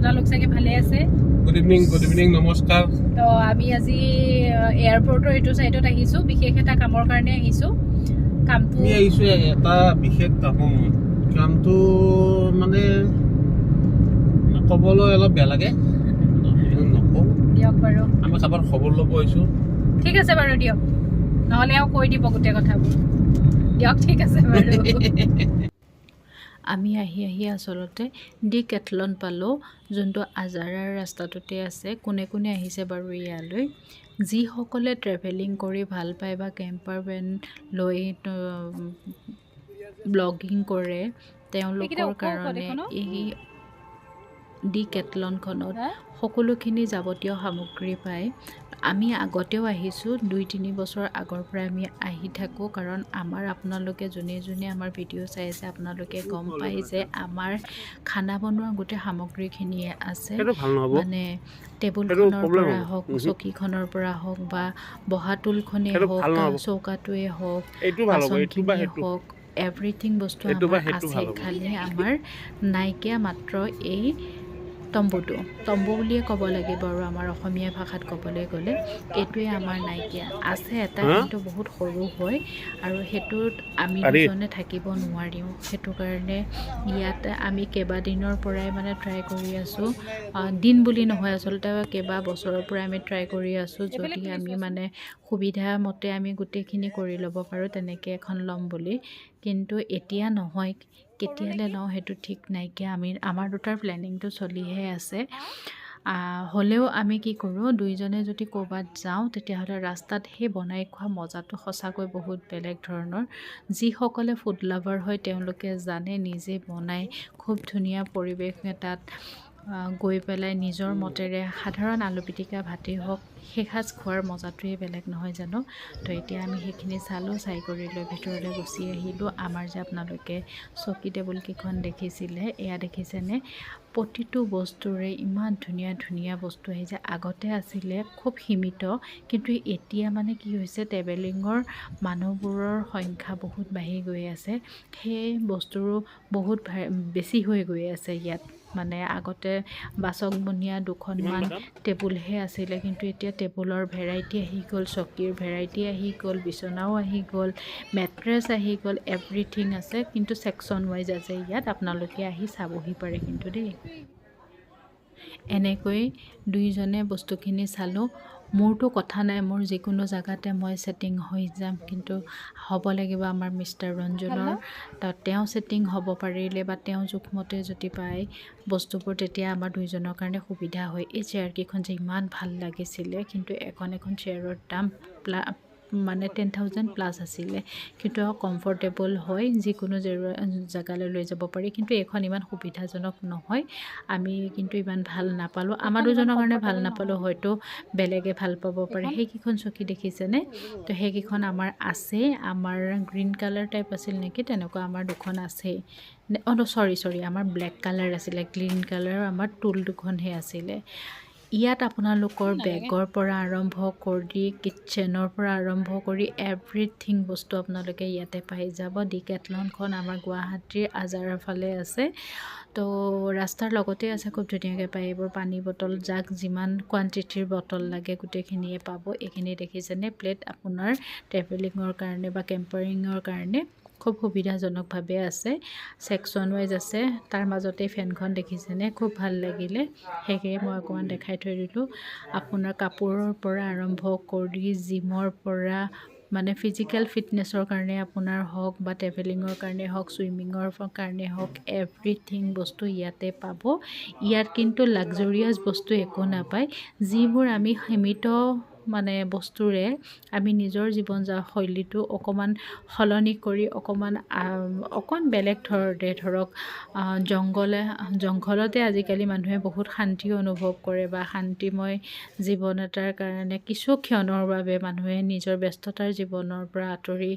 আপোনালোক চাগে ভালে আছে গুড ইভিনিং নমস্কাৰ তো আমি আজি এয়াৰপৰ্টৰ এইটো সাইডত আহিছো বিশেষ এটা কামৰ কাৰণে আহিছো কামটো আমি আহিছো এটা বিশেষ কামটো মানে ক'বলৈ অলপ বেয়া লাগে নকওঁ দিয়ক বাৰু আমি কাৰোবাৰ খবৰ ল'ব আহিছো ঠিক আছে বাৰু দিয়ক নহ'লে আৰু কৈ দিব গোটেই কথাবোৰ দিয়ক ঠিক আছে বাৰু আমি আহি আচলতে ডিকেথলন পালোঁ যোনটো আজাৰাৰ ৰাস্তাটোতে আছে কোনে কোনে আহিছে বাৰু ইয়ালৈ যিসকলে ট্ৰেভেলিং কৰি ভাল পায় বা কেম্পাৰ ভেন লৈ ব্লগিং কৰে তেওঁলোকৰ কাৰণে এই ডিকেথলনখনত সকলোখিনি যাৱতীয় সামগ্ৰী পায় আমি আগতেও আহিছোঁ 2-3 বছৰ আগৰ পৰা আমি আহি থাকোঁ কাৰণ আমাৰ আপোনালোকে যোনে যোনে আমাৰ ভিডিঅ' চাই আছে আপোনালোকে গম পায় যে আমাৰ খানা বনোৱা গোটেই সামগ্ৰীখিনি আছে মানে টেবুলখনৰ পৰা হওক চকীখনৰ পৰা হওক বা বহা টুলখনেই হওক চৌকাটোৱে হওক বাচনখিনিয়ে হওক এভৰিথিং বস্তু আমাৰ আছে খালি আমাৰ নাইকিয়া মাত্ৰ এই তম্বু বুলিয়ে ক'ব লাগিব আৰু আমাৰ অসমীয়া ভাষাত ক'বলৈ গ'লে এইটোৱে আমাৰ নাইকিয়া আছে এটা কিন্তু বহুত সৰু হয় আৰু সেইটোত আমি দুজনে থাকিব নোৱাৰিও সেইটো কাৰণে ইয়াতে আমি কেইবাদিনৰ পৰাই মানে ট্ৰাই কৰি আছোঁ দিন বুলি নহয় আচলতে কেইবা বছৰৰ পৰাই আমি ট্ৰাই কৰি আছোঁ যদি আমি মানে সুবিধা মতে আমি গোটেইখিনি কৰি ল'ব পাৰোঁ তেনেকৈ এখন ল'ম বুলি কিন্তু এতিয়া নহয় কেতিয়ালৈ লওঁ সেইটো ঠিক নাইকিয়া আমাৰ দুটাৰ প্লেনিংটো চলিহে আছে হ'লেও আমি কি কৰোঁ দুইজনে যদি ক'ৰবাত যাওঁ তেতিয়াহ'লে ৰাস্তাত সেই বনাই খোৱা মজাটো সঁচাকৈ বহুত বেলেগ ধৰণৰ যিসকলে ফুড লাভাৰ হয় তেওঁলোকে জানে নিজে বনাই খুব ধুনীয়া পৰিৱেশ এটাত গৈ পেলাই নিজৰ মতেৰে সাধাৰণ আলু পিটিকা ভাতেই হওক সেইসাঁজ খোৱাৰ মজাটোৱে বেলেগ নহয় জানো তো এতিয়া আমি সেইখিনি চাই কৰি লৈ ভিতৰলৈ গুচি আহিলোঁ আমাৰ যে আপোনালোকে চকী টেবুলকেইখন দেখিছিলে এয়া দেখিছেনে প্ৰতিটো বস্তুৰে ইমান ধুনীয়া ধুনীয়া বস্তু আহিছে আগতে আছিলে খুব সীমিত কিন্তু এতিয়া মানে কি হৈছে ট্ৰেভেলিঙৰ মানুহবোৰৰ সংখ্যা বহুত বাঢ়ি গৈ আছে সেই বস্তুৰো বহুত বেছি হৈ গৈ আছে ইয়াত মানে আগতে বাচক বনীয়া দুখনমান টেবুলহে আছিলে কিন্তু এতিয়া টেবুলৰ ভেৰাইটি আহি গ'ল চকীৰ ভেৰাইটি আহি গ'ল বিচনাও আহি গ'ল মেট্ৰেছ আহি গ'ল এভৰিথিং আছে কিন্তু ছেকশ্যন ৱাইজ আছে ইয়াত আপোনালোকে আহি চাবহি পাৰে কিন্তু দেই এনেকৈ দুইজনে বস্তুখিনি চালোঁ মোৰতো কথা নাই মোৰ যিকোনো জেগাতে মই ছেটিং হৈ যাম কিন্তু হ'ব লাগিব আমাৰ মিষ্টাৰ ৰঞ্জনৰ তেওঁ ছেটিং হ'ব পাৰিলে বা তেওঁ জোখমতে যদি পায় বস্তুবোৰ তেতিয়া আমাৰ দুইজনৰ কাৰণে সুবিধা হয় এই চেয়াৰকেইখন যে ইমান ভাল লাগিছিলে কিন্তু এখন চেয়াৰৰ দাম মানে 10,000 প্লাছ আছিলে কিন্তু কমফৰ্টেবল হয় যিকোনো জেগালৈ লৈ যাব পাৰি কিন্তু এইখন ইমান সুবিধাজনক নহয় আমি কিন্তু ইমান ভাল নাপালোঁ আমাৰ দুজনৰ কাৰণে ভাল নাপালোঁ হয়তো বেলেগে ভাল পাব পাৰে সেইকেইখন চকী দেখিছেনে তো সেইকেইখন আমাৰ আছে আমাৰ গ্ৰীণ কালাৰ টাইপ আছিল নেকি তেনেকুৱা আমাৰ দুখন আছেই চৰি আমাৰ ব্লেক কালাৰ আছিলে গ্ৰীণ কালাৰ আমাৰ টুল দুখনহে আছিলে ইয়াত আপোনালোকৰ বেগৰ পৰা আৰম্ভ কৰি কিটচেনৰ পৰা আৰম্ভ কৰি এভৰিথিং বস্তু আপোনালোকে ইয়াতে পাই যাব ডিকেথলনখন আমাৰ গুৱাহাটীৰ আজাৰৰ ফালে আছে তো ৰাস্তাৰ লগতে আছে খুব ধুনীয়াকৈ পায় এইবোৰ পানী বটল যাক যিমান কোৱান্টিটিৰ বটল লাগে গোটেইখিনিয়ে পাব এইখিনি দেখিছেনে প্লেট আপোনাৰ ট্ৰেভেলিঙৰ কাৰণে বা কেম্পাৰিঙৰ কাৰণে খুব সুবিধাজনকভাৱে আছে ছেকশ্যন ৱাইজ আছে তাৰ মাজতে ফেনখন দেখিছেনে খুব ভাল লাগিলে সেয়ে মই অকণমান দেখাই থৈ দিলোঁ আপোনাৰ কাপোৰৰ পৰা আৰম্ভ কৰি জিমৰ পৰা মানে ফিজিকেল ফিটনেছৰ কাৰণে আপোনাৰ হওক বা ট্ৰেভেলিঙৰ কাৰণে হওক ছুইমিঙৰ কাৰণে হওক এভৰিথিং বস্তু ইয়াতে পাব ইয়াত কিন্তু লাক্সাৰিয়াছ বস্তু একো নাপায় যিবোৰ আমি সীমিত মানে বস্তুৰে আমি নিজৰ জীৱন শৈলীটো অকণমান সলনি কৰি অকণ বেলেগ ধৰণে ধৰক জংঘলতে আজিকালি মানুহে বহুত শান্তি অনুভৱ কৰে বা শান্তিময় জীৱন এটাৰ কাৰণে কিছু ক্ষণৰ বাবে মানুহে নিজৰ ব্যস্ততাৰ জীৱনৰ পৰা আঁতৰি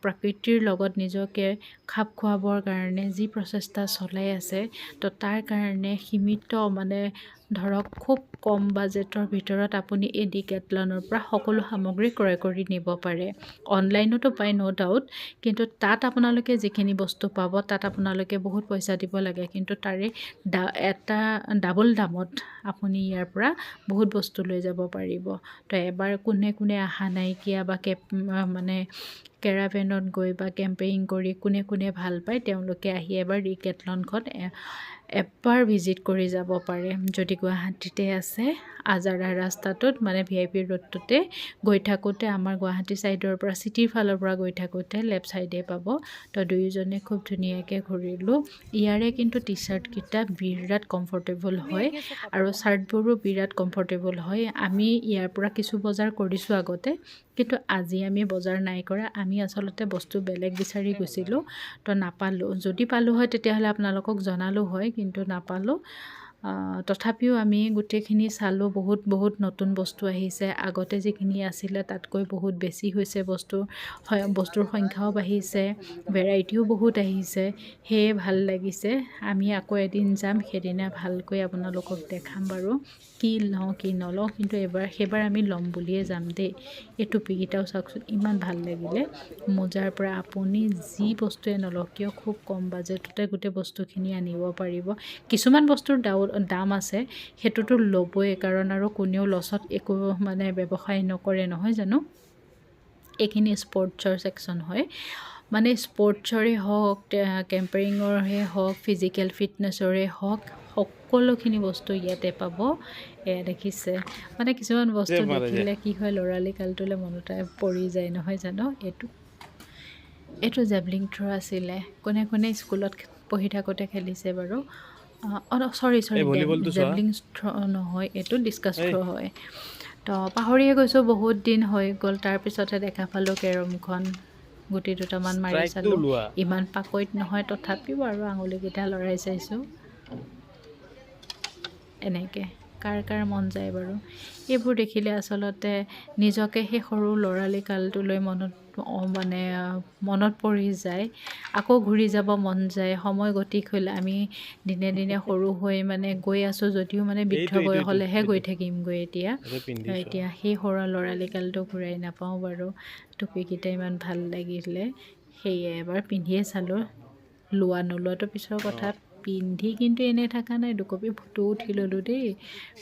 প্ৰকৃতিৰ লগত নিজকে খাপ খুৱাবৰ কাৰণে যি প্ৰচেষ্টা চলাই আছে তো তাৰ কাৰণে সীমিত মানে ধৰক খুব কম বাজেটৰ ভিতৰত আপুনি এই ডিকেথলনৰ পৰা সকলো সামগ্ৰী ক্ৰয় কৰি নিব পাৰে। অনলাইনতো পায় ন' ডাউট, কিন্তু তাত আপোনালোকে যিখিনি বস্তু পাব তাত আপোনালোকে বহুত পইচা দিব লাগে, কিন্তু তাৰে এটা ডাবল দামত আপুনি ইয়াৰ পৰা বহুত বস্তু লৈ যাব পাৰিব। তো এবাৰ কোনে অহা নাইকিয়া বা মানে কেৰাভেনত গৈ বা কেম্পেইং কৰি কোনে ভাল পায় তেওঁলোকে আহি এবাৰ ডিকেথলনখন এবাৰ ভিজিট কৰি যাব পাৰে। যদি গুৱাহাটীতে আছে আজাৰা ৰাস্তাটোত মানে VIP ৰোডটোতে গৈ থাকোঁতে আমাৰ গুৱাহাটী ছাইডৰ পৰা চিটিৰ ফালৰ পৰা গৈ থাকোঁতে লেফ্ট ছাইডে পাব। তো দুয়োজনে খুব ধুনীয়াকৈ ঘূৰিলোঁ। ইয়াৰে কিন্তু টি চাৰ্টকেইটা বিৰাট কমফৰ্টেবল হয় আৰু চাৰ্টবোৰো বিৰাট কমফৰ্টেবল হয়। আমি ইয়াৰ পৰা কিছু বজাৰ কৰিছোঁ আগতে, কিন্তু আজি আমি বজাৰ নাই কৰা। আমি আচলতে বস্তু বেলেগ বিচাৰি গৈছিলোঁ, তো নাপালোঁ। যদি পালোঁ হয় তেতিয়াহ'লে আপোনালোকক জনালোঁ হয়, কিন্তু নাপালোঁ। তথাপিও আমি গোটেইখিনি চালোঁ। বহুত নতুন বস্তু আহিছে। আগতে যিখিনি আছিলে তাতকৈ বহুত বেছি হৈছে বস্তুৰ সংখ্যাও বাঢ়িছে, ভেৰাইটিও বহুত আহিছে, সেয়ে ভাল লাগিছে। আমি আকৌ এদিন যাম, সেইদিনা ভালকৈ আপোনালোকক দেখাম বাৰু কি লওঁ কি নলওঁ, কিন্তু সেইবাৰ আমি ল'ম বুলিয়ে যাম দেই। এই টুপিকেইটাও চাওকচোন ইমান ভাল লাগিলে। মোজাৰ পৰা আপুনি যি বস্তুৱে নলওক কিয় খুব কম বাজেটতে গোটেই বস্তুখিনি আনিব পাৰিব। কিছুমান বস্তুৰ দাম আছে, সেইটোতো ল'বই, কাৰণ আৰু কোনেও লছত একো মানে ব্যৱসায় নকৰে নহয় জানো। এইখিনি স্পৰ্টছৰ ছেকশ্যন হয়, মানে স্পৰ্টছৰে হওক, কেম্পেইঙৰহে হওক, ফিজিকেল ফিটনেছৰে হওক, সকলোখিনি বস্তু ইয়াতে পাব। এয়া দেখিছে, মানে কিছুমান বস্তু দেখিলে কি হয় ল'ৰালি কালটোলৈ মনতে পৰি যায় নহয় জানো। এইটো জেভলিং থ্ৰ' আছিলে। কোনে স্কুলত পঢ়ি থাকোঁতে খেলিছে বাৰু। চৰি জেভলিং থ্ৰ' নহয়, এইটো ডিস্কাছ থ্ৰ' হয়। তো পাহৰিয়ে গৈছোঁ, বহুত দিন হৈ গ'ল। তাৰপিছতহে দেখা পালোঁ কেৰমখন, গুটি দুটামান মাৰি চালোঁ। ইমান পাকৈত নহয়, তথাপিও আৰু আঙুলিকেইটা লৰাই চাইছোঁ। এনেকৈ কাৰ মন যায় বাৰু। এইবোৰ দেখিলে আচলতে নিজকে সেই সৰু ল'ৰালি কালটোলৈ মনত পৰি যায়। আকৌ ঘূৰি যাব মন যায়। সময় গতিক হ'ল, আমি দিনে সৰু হৈ মানে গৈ আছোঁ যদিও মানে বৃদ্ধ বয়সলৈহে গৈ থাকিমগৈ এতিয়া সেই সৰু ল'ৰালি কালটো ঘূৰাই নাপাওঁ বাৰু। টুপিকেইটা ইমান ভাল লাগিলে, সেয়ে এবাৰ পিন্ধিয়ে চালোঁ। লোৱা নোলোৱাটো পিছৰ কথা, পিন্ধি কিন্তু এনেই থকা নাই। দুকপি ফটো উঠি ল'লোঁ দেই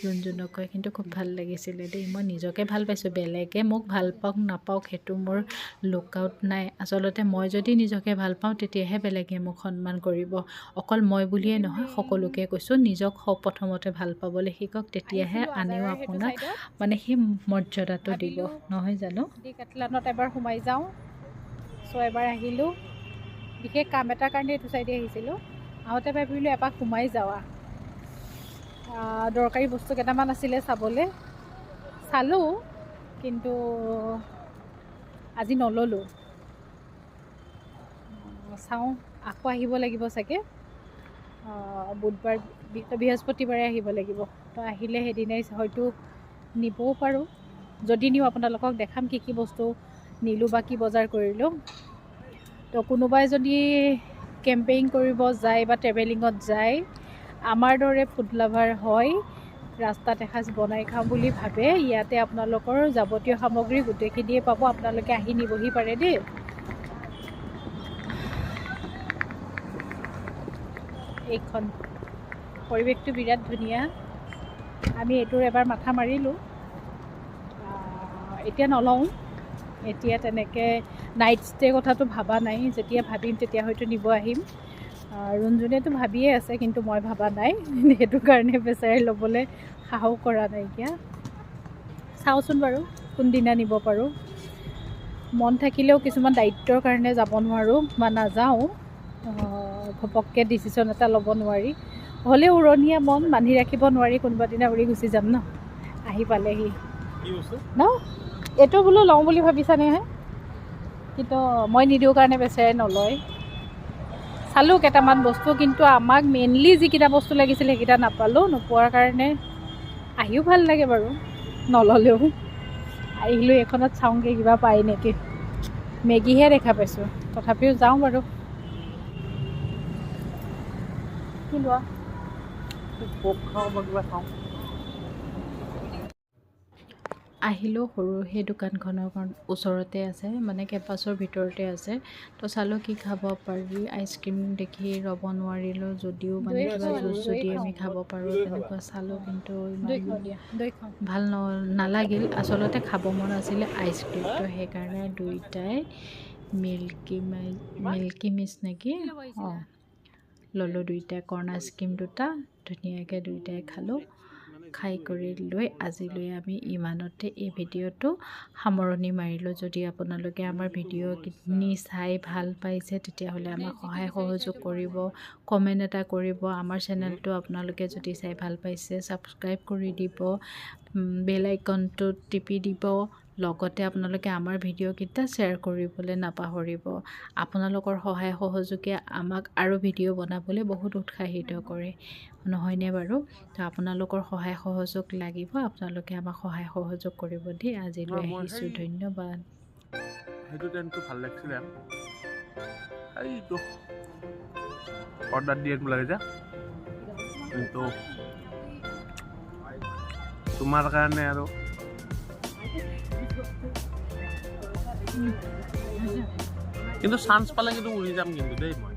ৰুণজুণকৈ, কিন্তু খুব ভাল লাগিছিলে দেই। মই নিজকে ভাল পাইছোঁ, বেলেগে মোক ভাল পাওক নাপাওক সেইটো মোৰ লুকআউট নাই। আচলতে মই যদি নিজকে ভাল পাওঁ তেতিয়াহে বেলেগে মোক সন্মান কৰিব। অকল মই বুলিয়ে নহয়, সকলোকে কৈছোঁ নিজক প্ৰথমতে ভাল পাবলৈ শিকক, তেতিয়াহে আনেও আপোনাক মানে সেই মৰ্যাদাটো দিব নহয় জানো। ডিকেথলনত এবাৰ সোমাই যাওঁ। এবাৰ আহিলোঁ, বিশেষ কাম এটাৰ কাৰণে এইটো চাইডে আহিছিলোঁ। আহোঁতে ভাবিলোঁ এপাক সোমাই যাওঁ। দৰকাৰী বস্তু কেইটামান আছিলে চাবলৈ, চালোঁ, কিন্তু আজি নল'লোঁ। চাওঁ, আকৌ আহিব লাগিব চাগে। বৃহস্পতিবাৰে আহিব লাগিব। তো আহিলে সেইদিনাই হয়তো নিবও পাৰোঁ। যদি নিওঁ আপোনালোকক দেখাম কি বস্তু নিলোঁ বা কি বজাৰ কৰিলোঁ। তো কোনোবাই যদি কেম্পেইং কৰিব যায় বা ট্ৰেভেলিঙত যায়, আমাৰ দৰে ফুড লাভাৰ হয়, ৰাস্তাত এসাঁজ বনাই খাওঁ বুলি ভাবে, ইয়াতে আপোনালোকৰ যাৱতীয় সামগ্ৰী গোটেইখিনিয়ে পাব। আপোনালোকে আহি নিবহি পাৰে দেই। এইখন পৰিৱেশটো বিৰাট ধুনীয়া। আমি এইটোৰ এবাৰ মাথা মাৰিলোঁ, এতিয়া নলওঁ। এতিয়া তেনেকৈ নাইট ষ্টে' কথাটো ভবা নাই। যেতিয়া ভাবিম তেতিয়া হয়তো নিব আহিম। ৰুণজুণেতো ভাবিয়ে আছে, কিন্তু মই ভবা নাই, সেইটো কাৰণে বেচাৰি ল'বলৈ সাহস কৰা নাইকিয়া। চাওঁচোন বাৰু কোনদিনা নিব পাৰোঁ। মন থাকিলেও কিছুমান দায়িত্বৰ কাৰণে যাব নোৱাৰোঁ বা নাযাওঁ। ঘপককৈ ডিচিশ্যন এটা ল'ব নোৱাৰি। হ'লেও উৰণীয়া মন বান্ধি ৰাখিব নোৱাৰি, কোনোবা দিনা উৰি গুচি যাম ন। আহি পালেহি ন, এইটো বোলো লওঁ বুলি ভাবিছানেহে, কিন্তু মই নিদিওঁ কাৰণে বেচাৰে নলয়। চালোঁ কেইটামান বস্তু, কিন্তু আমাক মেইনলি যিকেইটা বস্তু লাগিছিলে সেইকেইটা নাপালোঁ। নোপোৱাৰ কাৰণে আহিও ভাল লাগে বাৰু, নল'লেও। আহিলোঁ এইখনত চাওঁগৈ কিবা পায় নেকি। মেগীহে দেখা পাইছোঁ, তথাপিও যাওঁ বাৰু। কি লোৱা? কোক খাওঁ বা কিবা খাওঁ। আহিলোঁ সৰু সেই দোকানখনৰ ওচৰতে আছে, মানে কেম্পাছৰ ভিতৰতে আছে। তো চালোঁ কি খাব পাৰি, আইচক্ৰীম দেখি ৰ'ব নোৱাৰিলোঁ, যদিও মানে কিবা জুচ যদি আমি খাব পাৰোঁ তেনেকুৱা চালোঁ, কিন্তু দৈ ইমান খাওঁ দিয়া, দৈ খাওঁ। ভাল নালাগিল। আচলতে খাব মন আছিলে আইচক্ৰীমটো, সেইকাৰণে দুইটাই মিল্কী মিছ নেকি, অঁ ল'লোঁ দুইটাই কৰ্ণ আইচক্ৰীম দুটা, ধুনীয়াকৈ দুইটাই খালোঁ। খাই কৰি লৈ আজিলৈ আমি ইমানতে এই ভিডিঅ'টো সামৰণি মাৰিলোঁ। যদি আপোনালোকে আমাৰ ভিডিঅ'খিনি চাই ভাল পাইছে তেতিয়াহ'লে আমাক সহায় সহযোগ কৰিব, কমেণ্ট এটা কৰিব। আমাৰ চেনেলটো আপোনালোকে যদি চাই ভাল পাইছে ছাবস্ক্ৰাইব কৰি দিব, বেল আইকনটো টিপি দিব। লগতে আপোনালোকে আমাৰ ভিডিঅ'কেইটা শ্বেয়াৰ কৰিবলৈ নাপাহৰিব। আপোনালোকৰ সহায় সহযোগে আমাক আৰু ভিডিঅ' বনাবলৈ বহুত উৎসাহিত কৰে, নহয়নে বাৰু? তো আপোনালোকৰ সহায় সহযোগ লাগিব, আপোনালোকে আমাক সহায় সহযোগ কৰিব দেই। আজিলৈ আহিছোঁ, ধন্যবাদ। সেইটো ট্ৰেইনটো ভাল লাগিছিলে, এইটো অৰ্ডাৰ দি আনিব লাগে যে, কিন্তু তোমাৰ কাৰণে আৰু কিন্তু চান্স পালে কিন্তু উৰি যাম কিন্তু দেই মই।